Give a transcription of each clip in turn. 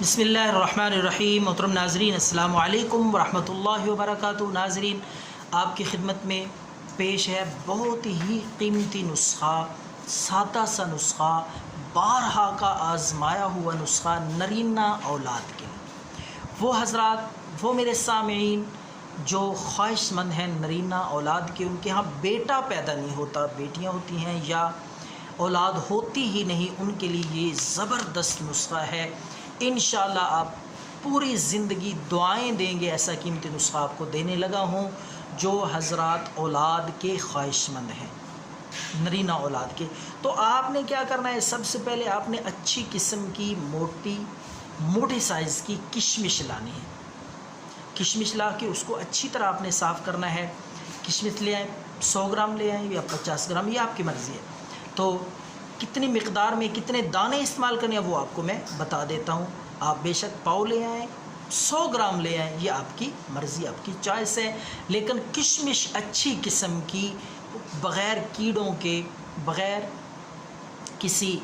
بسم اللہ الرحمن الرحیم۔ محترم ناظرین، السلام علیکم ورحمۃ اللہ وبرکاتہ۔ ناظرین، آپ کی خدمت میں پیش ہے بہت ہی قیمتی نسخہ، سادہ سا نسخہ، بارہا کا آزمایا ہوا نسخہ نرینہ اولاد کے لیے۔ وہ حضرات، وہ میرے سامعین جو خواہش مند ہیں نرینہ اولاد کے، ان کے ہاں بیٹا پیدا نہیں ہوتا، بیٹیاں ہوتی ہیں یا اولاد ہوتی ہی نہیں، ان کے لیے یہ زبردست نسخہ ہے۔ انشاءاللہ آپ پوری زندگی دعائیں دیں گے۔ ایسا قیمتی نسخہ آپ کو دینے لگا ہوں جو حضرات اولاد کے خواہش مند ہیں، نرینہ اولاد کے۔ تو آپ نے کیا کرنا ہے، سب سے پہلے آپ نے اچھی قسم کی موٹے سائز کی کشمش لانی ہے۔ کشمش لا کے اس کو اچھی طرح آپ نے صاف کرنا ہے۔ کشمش لے آئیں، 100 گرام لے آئیں یا 50 گرام، یہ آپ کی مرضی ہے۔ تو کتنی مقدار میں کتنے دانے استعمال کرنے ہیں وہ آپ کو میں بتا دیتا ہوں۔ آپ بے شک پاؤ لے آئیں، 100 گرام لے آئیں، یہ آپ کی مرضی، آپ کی چوائس ہے۔ لیکن کشمش اچھی قسم کی، بغیر کیڑوں کے، بغیر کسی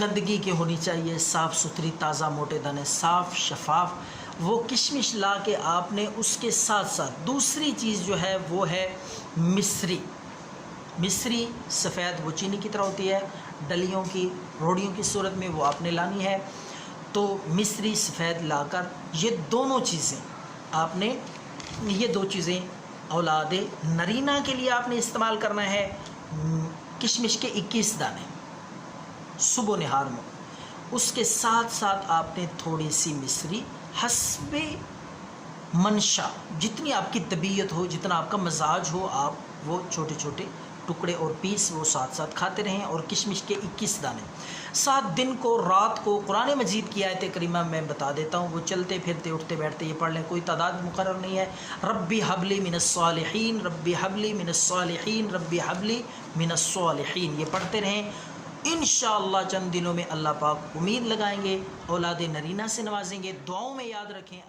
گندگی کے ہونی چاہیے، صاف ستھری، تازہ موٹے دانے، صاف شفاف وہ کشمش لا کے آپ نے اس کے ساتھ ساتھ دوسری چیز جو ہے وہ ہے مصری سفید، وہ چینی کی طرح ہوتی ہے، ڈلیوں کی، روڑیوں کی صورت میں، وہ آپ نے لانی ہے۔ تو مصری سفید لا کر یہ دونوں چیزیں آپ نے، یہ دو چیزیں اولاد نرینہ کے لیے آپ نے استعمال کرنا ہے۔ کشمش کے 21 دانے صبح و نہار میں، اس کے ساتھ ساتھ آپ نے تھوڑی سی مصری حسب منشا، جتنی آپ کی طبیعت ہو، جتنا آپ کا مزاج ہو، آپ وہ چھوٹے چھوٹے ٹکڑے اور پیس وہ ساتھ ساتھ کھاتے رہیں۔ اور کشمش کے 21 دانے 7 دن کو، رات کو قرآن مجید کی آیت کریمہ میں بتا دیتا ہوں، وہ چلتے پھرتے اٹھتے بیٹھتے یہ پڑھ لیں، کوئی تعداد مقرر نہیں ہے۔ ربی حبلی من الصالحین، ربی حبلی من الصالحین، ربی حبلی من الصالحین، یہ پڑھتے رہیں۔ انشاءاللہ چند دنوں میں اللہ پاک امید لگائیں گے، اولاد نرینہ سے نوازیں گے۔ دعاؤں میں یاد رکھیں۔